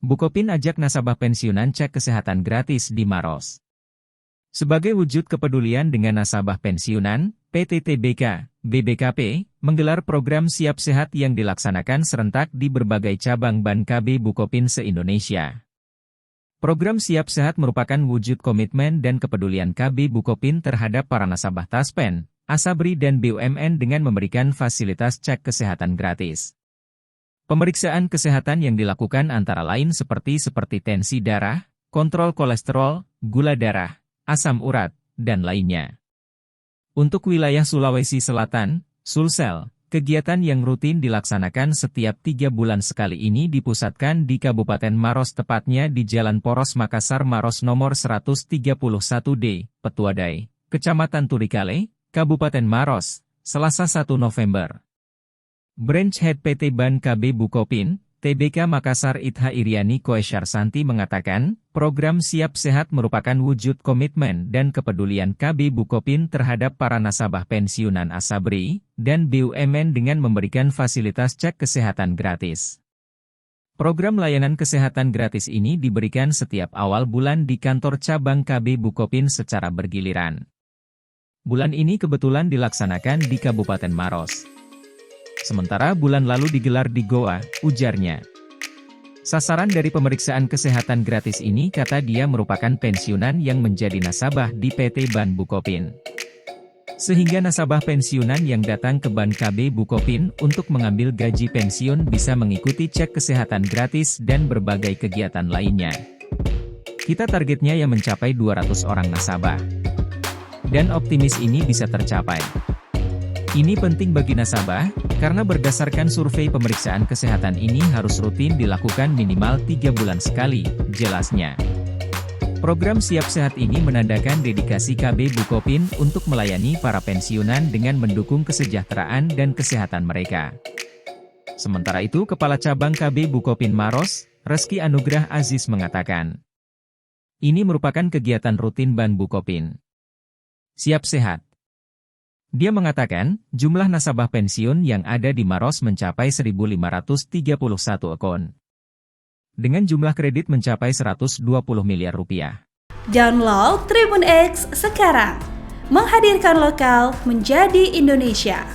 Bukopin ajak nasabah pensiunan cek kesehatan gratis di Maros. Sebagai wujud kepedulian dengan nasabah pensiunan, PT TBK, BBKP, menggelar program Siap Sehat yang dilaksanakan serentak di berbagai cabang Ban KB Bukopin se-Indonesia. Program Siap Sehat merupakan wujud komitmen dan kepedulian KB Bukopin terhadap para nasabah Taspen, Asabri dan BUMN dengan memberikan fasilitas cek kesehatan gratis. Pemeriksaan kesehatan yang dilakukan antara lain seperti tensi darah, kontrol kolesterol, gula darah, asam urat, dan lainnya. Untuk wilayah Sulawesi Selatan, Sulsel, kegiatan yang rutin dilaksanakan setiap 3 bulan sekali ini dipusatkan di Kabupaten Maros, tepatnya di Jalan Poros Makassar Maros nomor 131D, Petuadai, Kecamatan Turikale, Kabupaten Maros, Selasa 1 November. Branch Head PT Ban KB Bukopin, TBK Makassar Itha Iriani Koesharsanti mengatakan, program Siap Sehat merupakan wujud komitmen dan kepedulian KB Bukopin terhadap para nasabah pensiunan Asabri dan BUMN dengan memberikan fasilitas cek kesehatan gratis. Program layanan kesehatan gratis ini diberikan setiap awal bulan di kantor cabang KB Bukopin secara bergiliran. Bulan ini kebetulan dilaksanakan di Kabupaten Maros. Sementara bulan lalu digelar di Goa, ujarnya. Sasaran dari pemeriksaan kesehatan gratis ini kata dia merupakan pensiunan yang menjadi nasabah di PT Ban Bukopin. Sehingga nasabah pensiunan yang datang ke Ban KB Bukopin untuk mengambil gaji pensiun bisa mengikuti cek kesehatan gratis dan berbagai kegiatan lainnya. Kita targetnya yang mencapai 200 orang nasabah. Dan optimis ini bisa tercapai. Ini penting bagi nasabah, karena berdasarkan survei pemeriksaan kesehatan ini harus rutin dilakukan minimal 3 bulan sekali, jelasnya. Program Siap Sehat ini menandakan dedikasi KB Bukopin untuk melayani para pensiunan dengan mendukung kesejahteraan dan kesehatan mereka. Sementara itu Kepala Cabang KB Bukopin Maros, Reski Anugrah Aziz mengatakan, ini merupakan kegiatan rutin Ban Bukopin. Siap Sehat. Dia mengatakan, jumlah nasabah pensiun yang ada di Maros mencapai 1.531 akun. Dengan jumlah kredit mencapai 120 miliar rupiah. Download Tribun X sekarang. Menghadirkan lokal menjadi Indonesia.